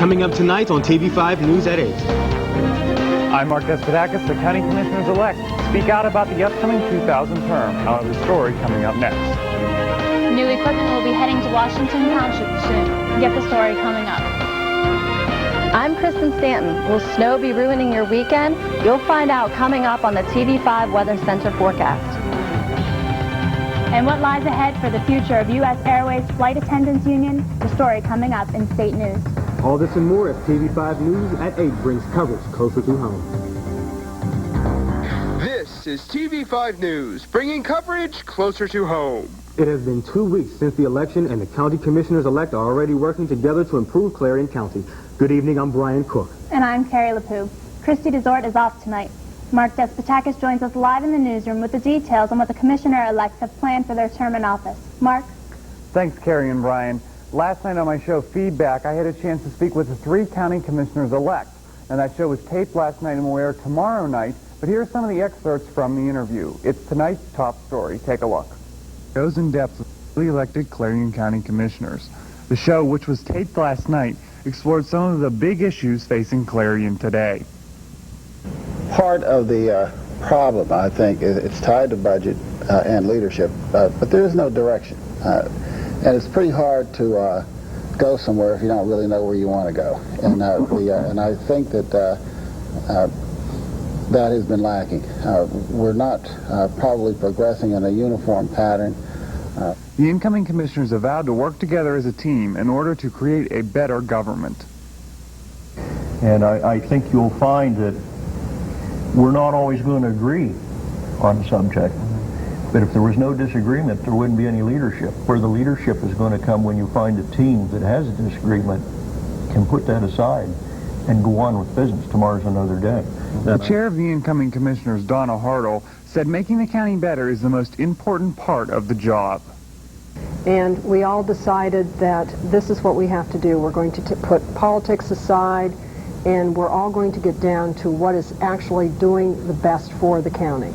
Coming up tonight on TV5 News at 8. I'm Mark Despotakis, the County Commissioners-elect. Speak out about the upcoming 2000 term. I'll have the story coming up next. New equipment will be heading to Washington Township soon. Get the story coming up. I'm Kristen Stanton. Will snow be ruining your weekend? You'll find out coming up on the TV5 Weather Center forecast. And what lies ahead for the future of U.S. Airways Flight Attendants Union? The story coming up in State News. All this and more as TV5 News at 8 brings coverage closer to home. This is TV5 News, bringing coverage closer to home. It has been 2 weeks since the election, and the county commissioners-elect are already working together to improve Clarion County. Good evening, I'm Brian Cook. And I'm Carrie LaPoo. Christy Desort is off tonight. Mark Despotakis joins us live in the newsroom with the details on what the commissioner-elects have planned for their term in office. Mark? Thanks, Carrie and Brian. Last night on my show, Feedback, I had a chance to speak with the 3 county commissioners-elect. And that show was taped last night and will air tomorrow night. But here are some of the excerpts from the interview. It's tonight's top story. Take a look. Goes in depth with newly elected Clarion County commissioners. The show, which was taped last night, explored some of the big issues facing Clarion today. Part of the problem, I think, is it's tied to budget and leadership, but there is no direction. And it's pretty hard to go somewhere if you don't really know where you want to go. And I think that that has been lacking. We're not probably progressing in a uniform pattern. The incoming commissioners have vowed to work together as a team in order to create a better government. And I think you'll find that we're not always going to agree on the subject. But if there was no disagreement, there wouldn't be any leadership. Where the leadership is going to come when you find a team that has a disagreement, can put that aside and go on with business. Tomorrow's another day. The chair of the incoming commissioners, Donna Hartle, said making the county better is the most important part of the job. And we all decided that this is what we have to do. We're going to put politics aside, and we're all going to get down to what is actually doing the best for the county.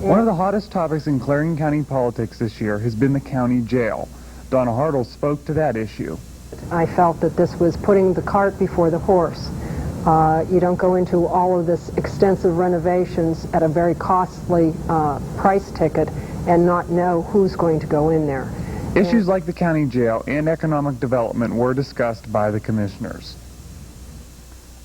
One of the hottest topics in Clarion County politics this year has been the county jail. Donna Hartle spoke to that issue. I felt that this was putting the cart before the horse. You don't go into all of this extensive renovations at a very costly price ticket and not know who's going to go in there. Issues like the county jail and economic development were discussed by the commissioners.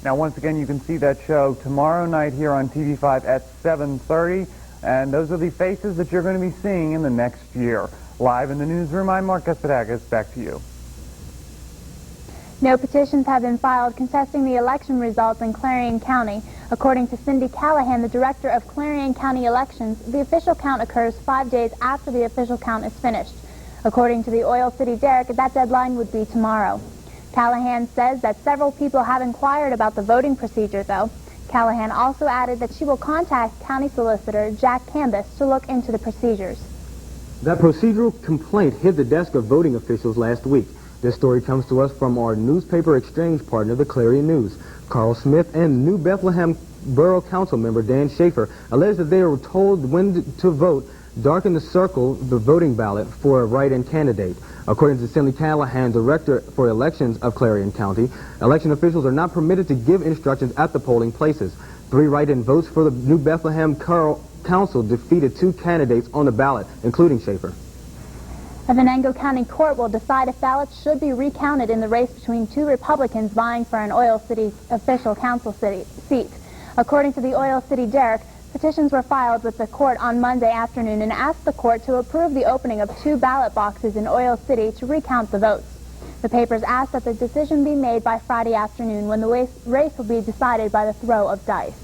Now, once again, you can see that show tomorrow night here on TV5 at 7:30. And those are the faces that you're going to be seeing in the next year. Live in the newsroom, I'm Mark Despotakis. Back to you. No petitions have been filed contesting the election results in Clarion County. According to Cindy Callahan, the director of Clarion County elections, the official count occurs 5 days after the official count is finished. According to the Oil City Derrick, that deadline would be tomorrow. Callahan says that several people have inquired about the voting procedure, though. Callahan also added that she will contact County Solicitor Jack Cambus to look into the procedures. That procedural complaint hit the desk of voting officials last week. This story comes to us from our newspaper exchange partner, the Clarion News. Carl Smith and New Bethlehem Borough Council member Dan Schaefer alleged that they were told when to vote darken the circle, the voting ballot, for a write-in candidate. According to Cindy Callahan, director for elections of Clarion County, election officials are not permitted to give instructions at the polling places. 3 write-in votes for the New Bethlehem Council defeated 2 candidates on the ballot, including Schaefer. The Venango County Court will decide if ballots should be recounted in the race between 2 Republicans vying for an Oil City official council seat. According to the Oil City Derrick, petitions were filed with the court on Monday afternoon and asked the court to approve the opening of 2 ballot boxes in Oil City to recount the votes. The papers asked that the decision be made by Friday afternoon when the race will be decided by the throw of dice.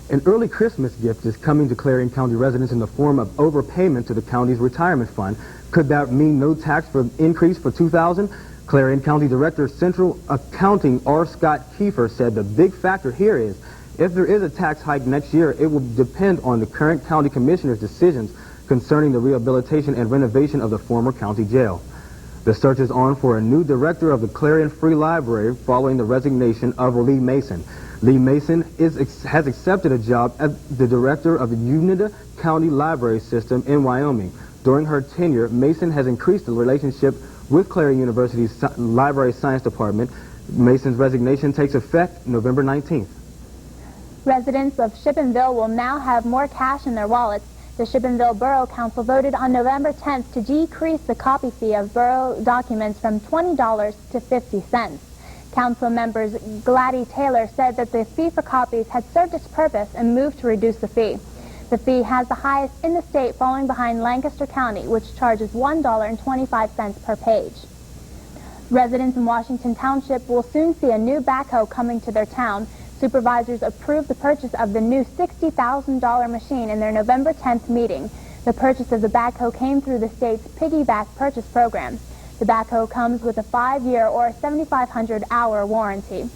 An early Christmas gift is coming to Clarion County residents in the form of overpayment to the county's retirement fund. Could that mean no tax increase for 2000? Clarion County Director of Central Accounting R. Scott Kiefer said the big factor here is if there is a tax hike next year, it will depend on the current county commissioner's decisions concerning the rehabilitation and renovation of the former county jail. The search is on for a new director of the Clarion Free Library following the resignation of Lee Mason. Lee Mason has accepted a job as the director of the Uinta County Library System in Wyoming. During her tenure, Mason has increased the relationship with Clarion University's Library Science Department, Mason's resignation takes effect November 19th. Residents of Shippenville will now have more cash in their wallets. The Shippenville Borough Council voted on November 10th to decrease the copy fee of borough documents from $20 to 50 cents. Council members Gladys Taylor said that the fee for copies had served its purpose and moved to reduce the fee. The fee has the highest in the state, falling behind Lancaster County, which charges $1.25 per page. Residents in Washington Township will soon see a new backhoe coming to their town. Supervisors approved the purchase of the new $60,000 machine in their November 10th meeting. The purchase of the backhoe came through the state's piggyback purchase program. The backhoe comes with a 5-year or 7,500-hour warranty.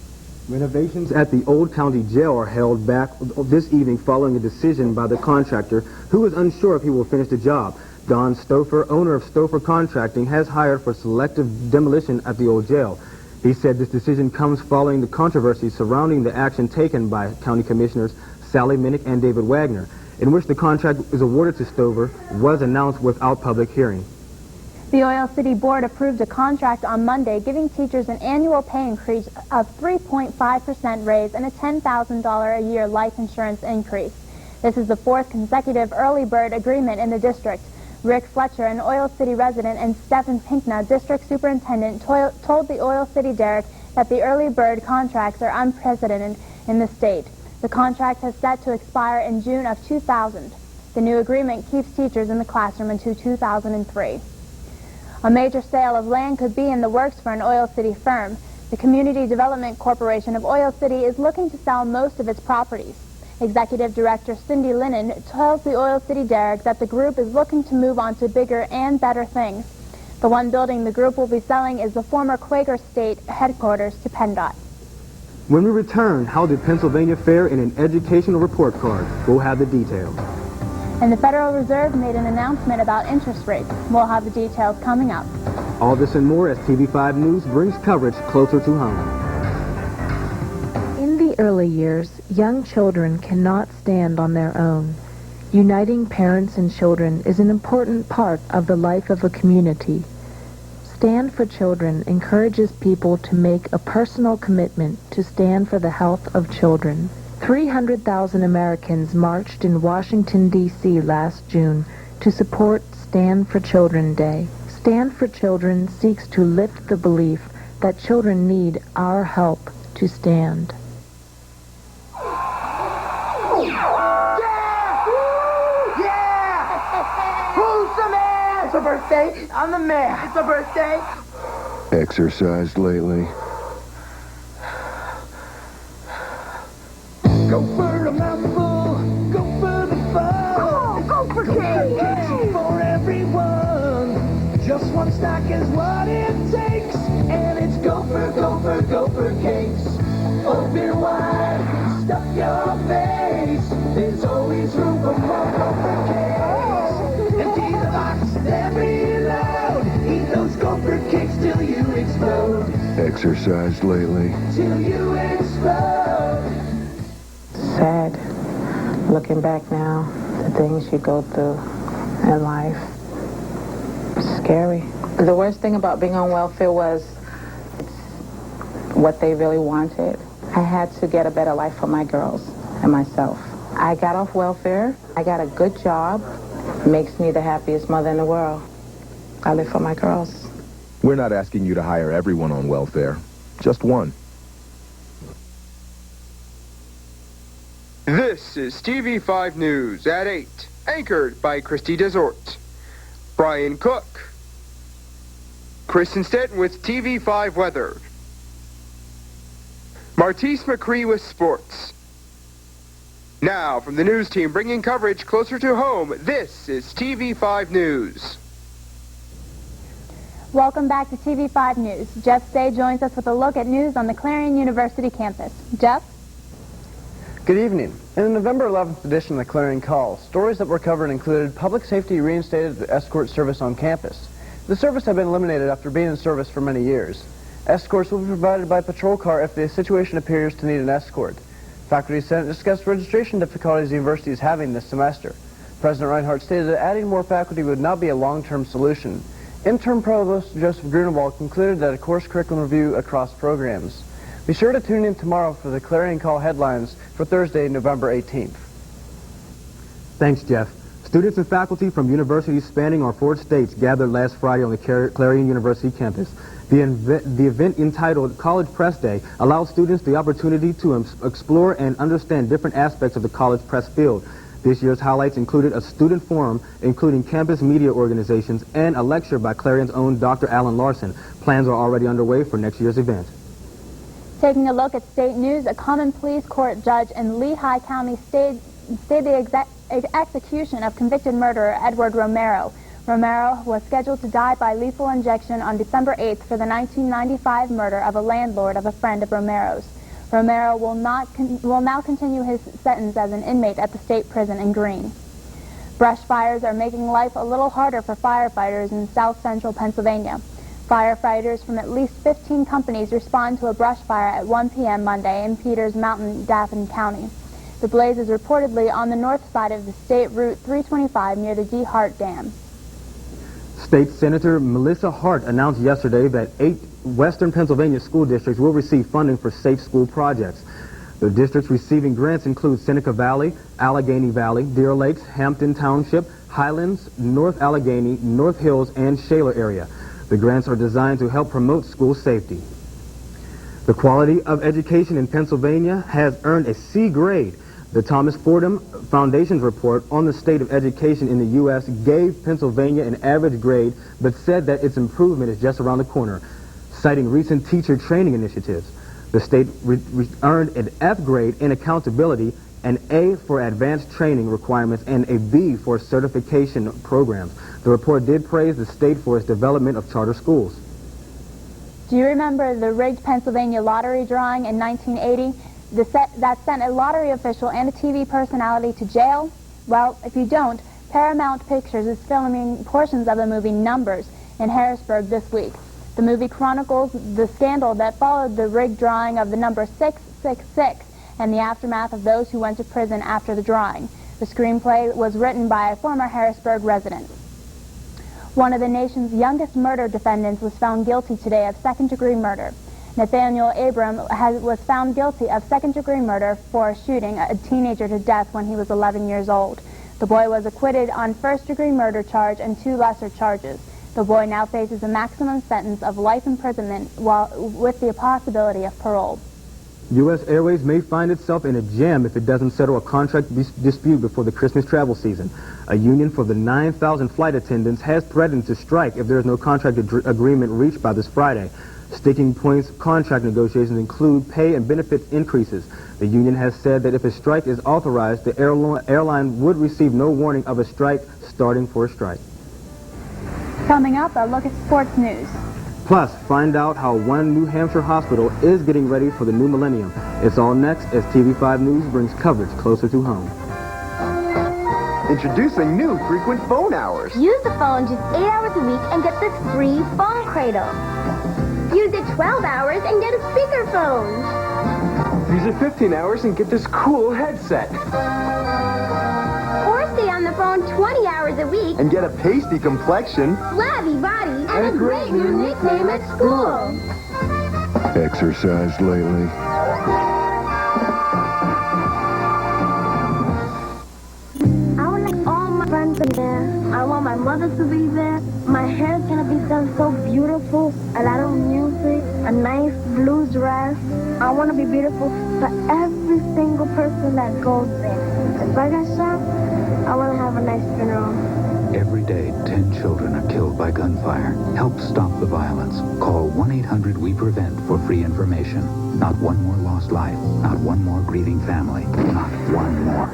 Renovations at the Old County Jail are held back this evening following a decision by the contractor who is unsure if he will finish the job. Don Stouffer, owner of Stouffer Contracting, has hired for selective demolition at the old jail. He said this decision comes following the controversy surrounding the action taken by County Commissioners Sally Minnick and David Wagner, in which the contract is awarded to Stouffer was announced without public hearing. The Oil City Board approved a contract on Monday giving teachers an annual pay increase of 3.5% raise and a $10,000 a year life insurance increase. This is the 4th consecutive early bird agreement in the district. Rick Fletcher, an Oil City resident, and Stephen Pinkna, district superintendent, told the Oil City Derrick that the early bird contracts are unprecedented in the state. The contract has set to expire in June of 2000. The new agreement keeps teachers in the classroom until 2003. A major sale of land could be in the works for an Oil City firm. The Community Development Corporation of Oil City is looking to sell most of its properties. Executive Director Cindy Lennon tells the Oil City Derrick that the group is looking to move on to bigger and better things. The one building the group will be selling is the former Quaker State headquarters to PennDOT. When we return, how did Pennsylvania fare in an educational report card? We'll have the details. And the Federal Reserve made an announcement about interest rates. We'll have the details coming up. All this and more as TV5 News brings coverage closer to home. In the early years, young children cannot stand on their own. Uniting parents and children is an important part of the life of a community. Stand for Children encourages people to make a personal commitment to stand for the health of children. 300,000 Americans marched in Washington, D.C. last June to support Stand for Children Day. Stand for Children seeks to lift the belief that children need our help to stand. It's a birthday. I'm the mayor. It's a birthday. Exercised lately? Go for a mouthful. Go for the fun. Come on, go for cake. Cakes for everyone. Just one stock is what it takes. And it's Gopher cakes. Open wide. Stuff your face. There's always room for more Gopher cakes. Empty the box. Then reload. Eat those Gopher cakes till you explode. Exercised lately? Till you explode. Sad. Looking back now, the things you go through in life. Scary. The worst thing about being on welfare was it's what they really wanted. I had to get a better life for my girls and myself. I got off welfare. I got a good job. Makes me the happiest mother in the world. I live for my girls. We're not asking you to hire everyone on welfare. Just one. This is TV5 News at 8, anchored by Christy Desort, Brian Cook, Kristen Stanton with TV5 Weather, Martise McCree with Sports. Now, from the news team bringing coverage closer to home, this is TV5 News. Welcome back to TV5 News. Jeff Stay joins us with a look at news on the Clarion University campus. Jeff? Good evening. In the November 11th edition of the Clarion Call, stories that were covered included public safety reinstated the escort service on campus. The service had been eliminated after being in service for many years. Escorts will be provided by patrol car if the situation appears to need an escort. Faculty Senate discussed registration difficulties the university is having this semester. President Reinhardt stated that adding more faculty would not be a long-term solution. Interim Provost Joseph Grunewald concluded that a course curriculum review across programs. Be sure to tune in tomorrow for the Clarion Call headlines for Thursday, November 18th. Thanks, Jeff. Students and faculty from universities spanning our 4 states gathered last Friday on the Clarion University campus. The event entitled College Press Day allows students the opportunity to explore and understand different aspects of the college press field. This year's highlights included a student forum, including campus media organizations, and a lecture by Clarion's own Dr. Alan Larson. Plans are already underway for next year's event. Taking a look at state news, a common pleas court judge in Lehigh County stayed the execution of convicted murderer Edward Romero. Romero was scheduled to die by lethal injection on December 8th for the 1995 murder of a landlord of a friend of Romero's. Romero will now continue his sentence as an inmate at the state prison in Greene. Brush fires are making life a little harder for firefighters in south-central Pennsylvania. Firefighters from at least 15 companies respond to a brush fire at 1 p.m. Monday in Peters Mountain, Dauphin County. The blaze is reportedly on the north side of the State Route 325 near the D. Hart Dam. State Senator Melissa Hart announced yesterday that 8 western Pennsylvania school districts will receive funding for safe school projects. The districts receiving grants include Seneca Valley, Allegheny Valley, Deer Lakes, Hampton Township, Highlands, North Allegheny, North Hills, and Shaler area. The grants are designed to help promote school safety. The quality of education in Pennsylvania has earned a C grade. The Thomas Fordham Foundation's report on the state of education in the U.S. gave Pennsylvania an average grade, but said that its improvement is just around the corner, citing recent teacher training initiatives. The state earned an F grade in accountability, an A for advanced training requirements, and a B for certification programs. The report did praise the state for its development of charter schools. Do you remember the rigged Pennsylvania lottery drawing in 1980? That sent a lottery official and a TV personality to jail? Well, if you don't, Paramount Pictures is filming portions of the movie Numbers in Harrisburg this week. The movie chronicles the scandal that followed the rigged drawing of the number 666 and the aftermath of those who went to prison after the drawing. The screenplay was written by a former Harrisburg resident. One of the nation's youngest murder defendants was found guilty today of second-degree murder. Nathaniel Abram was found guilty of second-degree murder for shooting a teenager to death when he was 11 years old. The boy was acquitted on first-degree murder charge and 2 lesser charges. The boy now faces a maximum sentence of life imprisonment with the possibility of parole. U.S. Airways may find itself in a jam if it doesn't settle a contract dispute before the Christmas travel season. A union for the 9,000 flight attendants has threatened to strike if there is no contract agreement reached by this Friday. Sticking points contract negotiations include pay and benefits increases. The union has said that if a strike is authorized, the airline would receive no warning of a strike starting for a strike. Coming up, a look at sports news. Plus, find out how one New Hampshire hospital is getting ready for the new millennium. It's all next as TV5 News brings coverage closer to home. Introducing new frequent phone hours. Use the phone just 8 hours a week and get this free phone cradle. Use it 12 hours and get a speakerphone. Use it 15 hours and get this cool headset. Or stay on the phone 20 hours a week and get a pasty complexion, flabby body, and a great new nickname at school. Exercised lately? I would like all my friends to be there. I want my mother to be there. My hair's gonna be done so beautiful. A lot of music, a nice blue dress. I want to be beautiful for every single person that goes there. If I get shot, I want to have a nice funeral. Every day, 10 children are killed by gunfire. Help stop the violence. Call 1-800-WE-PREVENT for free information. Not one more lost life. Not one more grieving family. Not one more.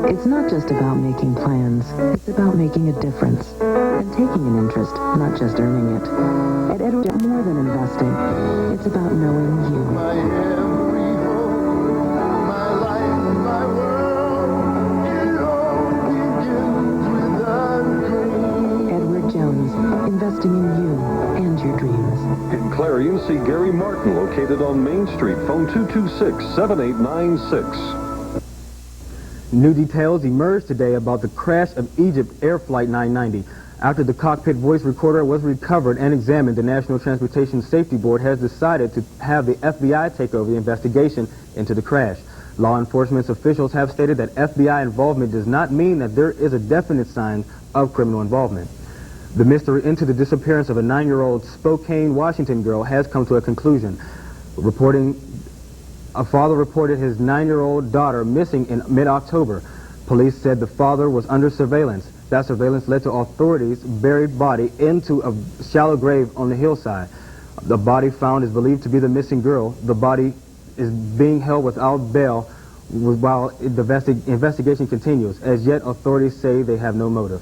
It's not just about making plans. It's about making a difference. And taking an interest, not just earning it. At Edward, more than investing. It's about knowing you. Investing in you and your dreams. In Clarion, see Gary Martin, located on Main Street. Phone 226-7896. New details emerged today about the crash of Egypt Air Flight 990. After the cockpit voice recorder was recovered and examined, the National Transportation Safety Board has decided to have the FBI take over the investigation into the crash. Law enforcement officials have stated that FBI involvement does not mean that there is a definite sign of criminal involvement. The mystery into the disappearance of a 9-year-old Spokane, Washington girl has come to a conclusion. A father reported his 9-year-old daughter missing in mid-October. Police said the father was under surveillance. That surveillance led to authorities buried body into a shallow grave on the hillside. The body found is believed to be the missing girl. The body is being held without bail while the investigation continues. As yet, authorities say they have no motive.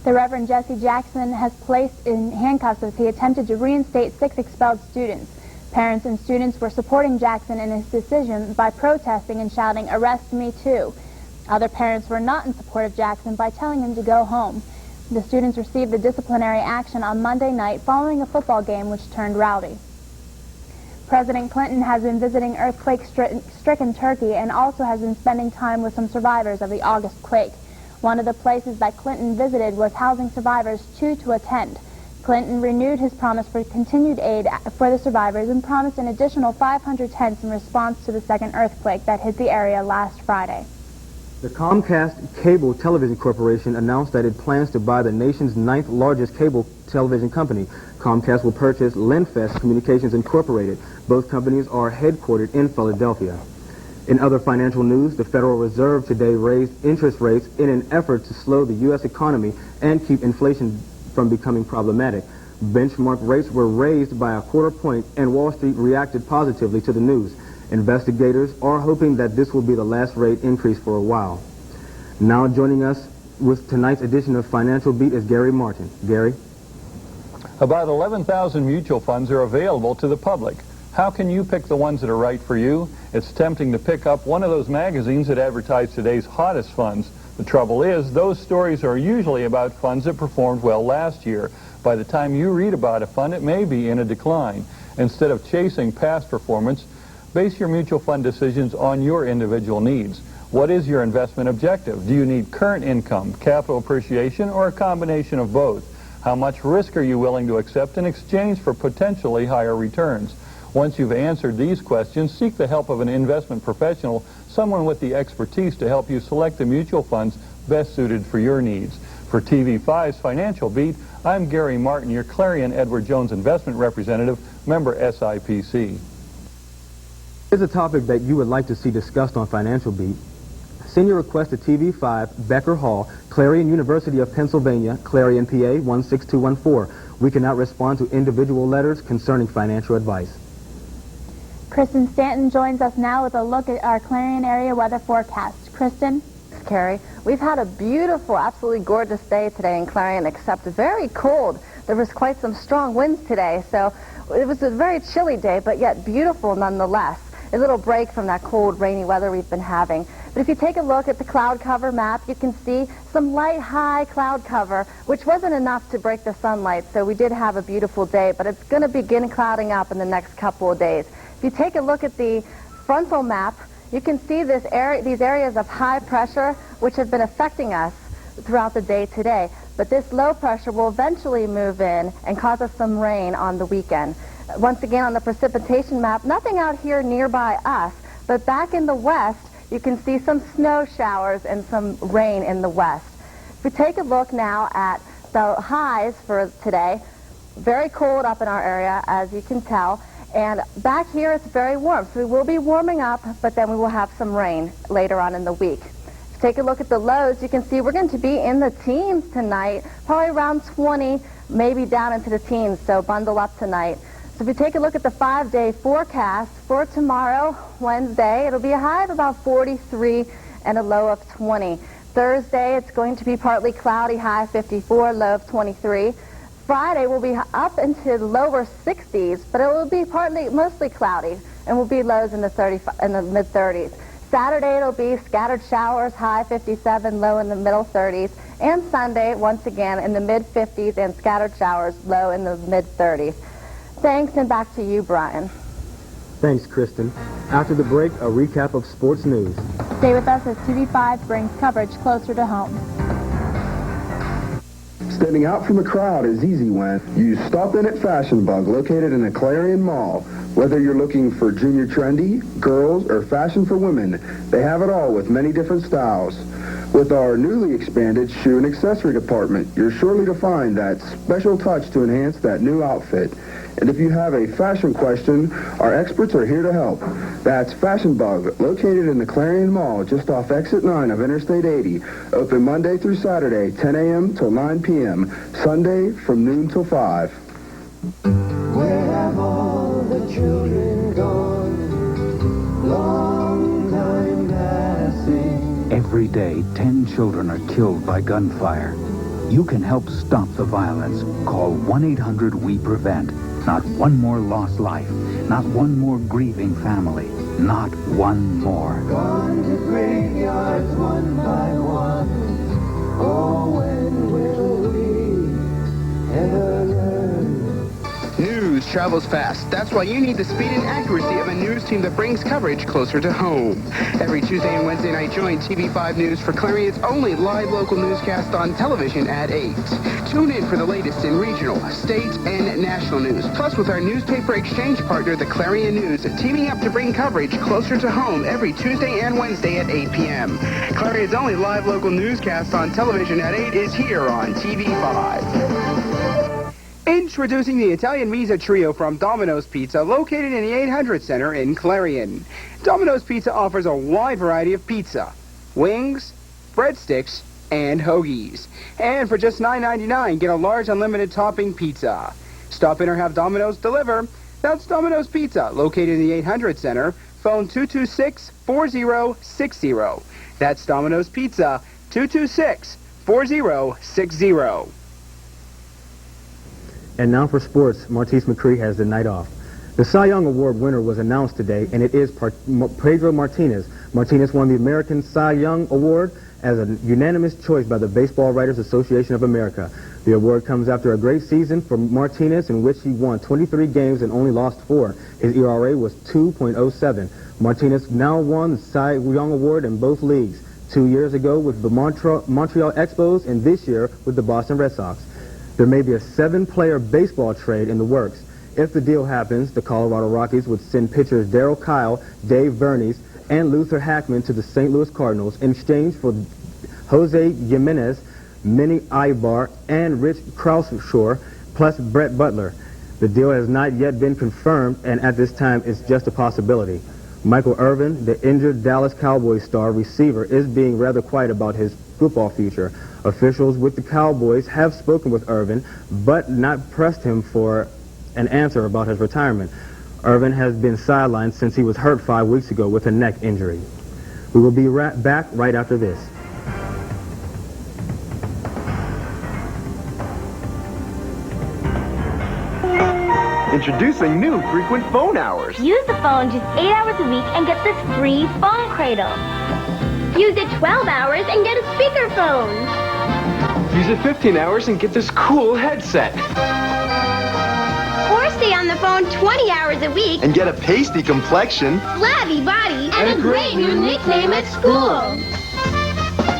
The Reverend Jesse Jackson has placed in handcuffs as he attempted to reinstate 6 expelled students. Parents and students were supporting Jackson in his decision by protesting and shouting, "Arrest me too." Other parents were not in support of Jackson by telling him to go home. The students received the disciplinary action on Monday night following a football game which turned rowdy. President Clinton has been visiting earthquake-stricken Turkey and also has been spending time with some survivors of the August quake. One of the places that Clinton visited was housing survivors to attend. Clinton renewed his promise for continued aid for the survivors and promised an additional 500 tents in response to the second earthquake that hit the area last Friday. The Comcast Cable Television Corporation announced that it plans to buy the nation's 9th largest cable television company. Comcast will purchase Linfest Communications Incorporated. Both companies are headquartered in Philadelphia. In other financial news, the Federal Reserve today raised interest rates in an effort to slow the U.S. economy and keep inflation from becoming problematic. Benchmark rates were raised by a quarter point, and Wall Street reacted positively to the news. Investigators are hoping that this will be the last rate increase for a while. Now joining us with tonight's edition of Financial Beat is Gary Martin. Gary? About 11,000 mutual funds are available to the public. How can you pick the ones that are right for you? It's tempting to pick up one of those magazines that advertise today's hottest funds. The trouble is, those stories are usually about funds that performed well last year. By the time you read about a fund, it may be in a decline. Instead of chasing past performance, base your mutual fund decisions on your individual needs. What is your investment objective? Do you need current income, capital appreciation, or a combination of both? How much risk are you willing to accept in exchange for potentially higher returns? Once you've answered these questions, seek the help of an investment professional, someone with the expertise to help you select the mutual funds best suited for your needs. For TV5's Financial Beat, I'm Gary Martin, your Clarion Edward Jones investment representative, member SIPC. Here's a topic that you would like to see discussed on Financial Beat. Send your request to TV5, Becker Hall, Clarion, University of Pennsylvania, Clarion, PA 16214. We cannot respond to individual letters concerning financial advice. Kristen Stanton joins us now with a look at our Clarion area weather forecast. Kristen? Carrie, we've had a beautiful, absolutely gorgeous day today in Clarion, except very cold. There was quite some strong winds today, so it was a very chilly day, but yet beautiful nonetheless. A little break from that cold, rainy weather we've been having. But if you take a look at the cloud cover map, you can see some light, high cloud cover, which wasn't enough to break the sunlight, so we did have a beautiful day, but it's going to begin clouding up in the next couple of days. If you take a look at the frontal map, you can see these areas of high pressure, which have been affecting us throughout the day today. But this low pressure will eventually move in and cause us some rain on the weekend. Once again, on the precipitation map, nothing out here nearby us, but back in the west, you can see some snow showers and some rain in the west. If we take a look now at the highs for today, very cold up in our area, as you can tell, and back here it's very warm. So we will be warming up, but then we will have some rain later on in the week. If you take a look at the lows, you can see we're going to be in the teens tonight, probably around 20, maybe down into the teens, so bundle up tonight. So if you take a look at the 5-day forecast for tomorrow, Wednesday, it'll be a high of about 43 and a low of 20. Thursday, it's going to be partly cloudy, high 54, low of 23. Friday will be up into the lower 60s, but it will be mostly cloudy, and will be lows in the mid-30s. Saturday, it'll be scattered showers, high 57, low in the middle 30s. And Sunday, once again, in the mid-50s and scattered showers, low in the mid-30s. Thanks, and back to you, Brian. Thanks, Kristen. After the break, a recap of sports news. Stay with us as TV5 brings coverage closer to home. Standing out from the crowd is easy when you stop in at Fashion Bug, located in the Clarion Mall. Whether you're looking for junior trendy, girls, or fashion for women, they have it all with many different styles. With our newly expanded shoe and accessory department, you're surely to find that special touch to enhance that new outfit. And if you have a fashion question, our experts are here to help. That's Fashion Bug, located in the Clarion Mall, just off Exit 9 of Interstate 80. Open Monday through Saturday, 10 a.m. till 9 p.m. Sunday from noon till 5. Where have all the children gone? Long time passing. Every day, 10 children are killed by gunfire. You can help stop the violence. Call 1-800-WE-PREVENT. Not one more lost life. Not one more grieving family. Not one more. Gone to graveyards one by one. Oh, when will we ever learn? News travels fast. That's why you need the speed and accuracy of a news team that brings coverage closer to home. Every Tuesday and Wednesday night, join TV5 News for Clarion's only live local newscast on television at 8. Tune in for the latest in regional, state, and national news. Plus, with our newspaper exchange partner, the Clarion News, teaming up to bring coverage closer to home every Tuesday and Wednesday at 8 p.m. Clarion's only live local newscast on television at 8 is here on TV5. Introducing the Italian Misa Trio from Domino's Pizza, located in the 800 Center in Clarion. Domino's Pizza offers a wide variety of pizza, wings, breadsticks, and hoagies. And for just $9.99, get a large unlimited topping pizza. Stop in or have Domino's deliver. That's Domino's Pizza, located in the 800 Center. Phone 226-4060. That's Domino's Pizza, 226-4060. And now for sports, Martise McCree has the night off. The Cy Young Award winner was announced today, and it is Pedro Martinez. Martinez won the American Cy Young Award as a unanimous choice by the Baseball Writers Association of America. The award comes after a great season for Martinez, in which he won 23 games and only lost 4. His ERA was 2.07. Martinez now won the Cy Young Award in both leagues, 2 years ago with the Montreal Expos and this year with the Boston Red Sox. There may be a 7-player baseball trade in the works. If the deal happens, the Colorado Rockies would send pitchers Darryl Kyle, Dave Vernies, and Luther Hackman to the St. Louis Cardinals in exchange for Jose Jimenez, Minnie Ibar, and Rich Kraushaw, plus Brett Butler. The deal has not yet been confirmed, and at this time, it's just a possibility. Michael Irvin, the injured Dallas Cowboys star receiver, is being rather quiet about his football future. Officials with the Cowboys have spoken with Irvin, but not pressed him for an answer about his retirement. Irvin has been sidelined since he was hurt 5 weeks ago with a neck injury. We will be back right after this. Introducing new frequent phone hours. Use the phone just 8 hours a week and get this free phone cradle. Use it 12 hours and get a speakerphone. Use it 15 hours and get this cool headset. Or stay on the phone 20 hours a week And get a pasty complexion. flabby body, and a great new nickname at school.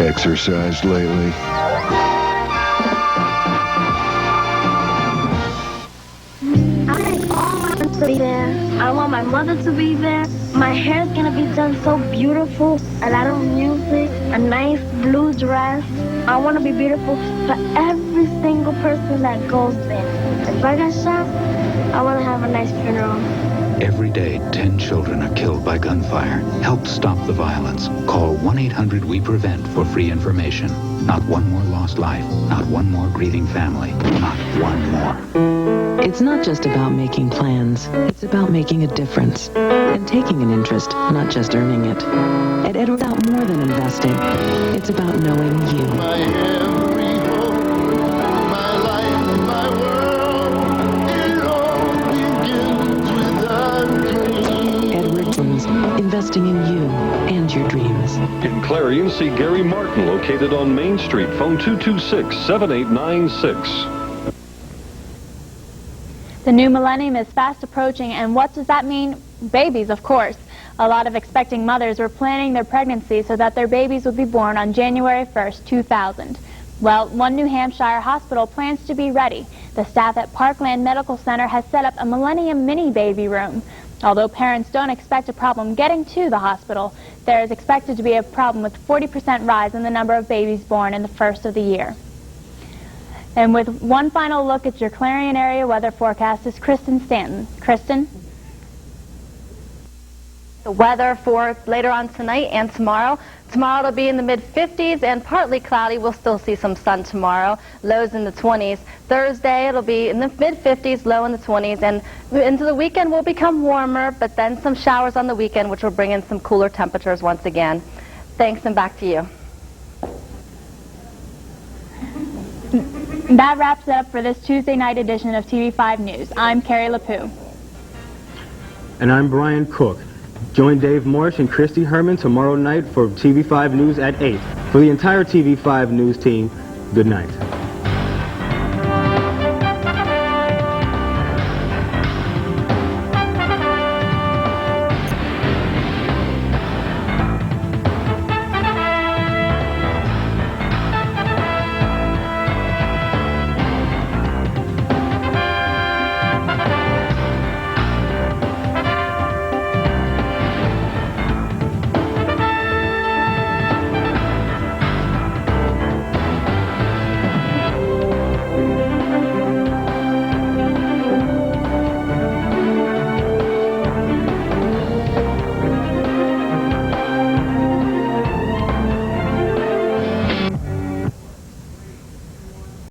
Exercised lately? I want all my friends to be there. I want my mother to be there. My hair's gonna be done so beautiful. A lot of music, a nice blue dress. I want to be beautiful for every single person that goes there. If I get shot, I want to have a nice funeral. Every day, 10 children are killed by gunfire. Help stop the violence. Call 1-800-WE-PREVENT for free information. Not one more lost life. Not one more grieving family. Not one more. It's not just about making plans. It's about making a difference and taking an interest, not just earning it. At Edward, it's about more than investing. It's about knowing you. My every hope, my life, my world, it all begins with a dream. Edward Jones, investing in you and your dreams. In Clarion, see Gary Martin, located on Main Street. Phone 226-7896. The new millennium is fast approaching, and what does that mean? Babies, of course. A lot of expecting mothers were planning their pregnancy so that their babies would be born on January 1st, 2000. Well, one New Hampshire hospital plans to be ready. The staff at Parkland Medical Center has set up a Millennium Mini Baby Room. Although parents don't expect a problem getting to the hospital, there is expected to be a problem with 40% rise in the number of babies born in the first of the year. And with one final look at your Clarion area weather forecast is Kristen Stanton. Kristen? The weather for later on tonight and tomorrow. Tomorrow it'll be in the mid-50s and partly cloudy. We'll still see some sun tomorrow. Lows in the 20s. Thursday it'll be in the mid-50s, low in the 20s, and into the weekend will become warmer, but then some showers on the weekend, which will bring in some cooler temperatures once again. Thanks, and back to you. That wraps it up for this Tuesday night edition of TV5 News. I'm Carrie LaPue. And I'm Brian Cook. Join Dave Marsh and Christy Herman tomorrow night for TV5 News at 8. For the entire TV5 News team, good night.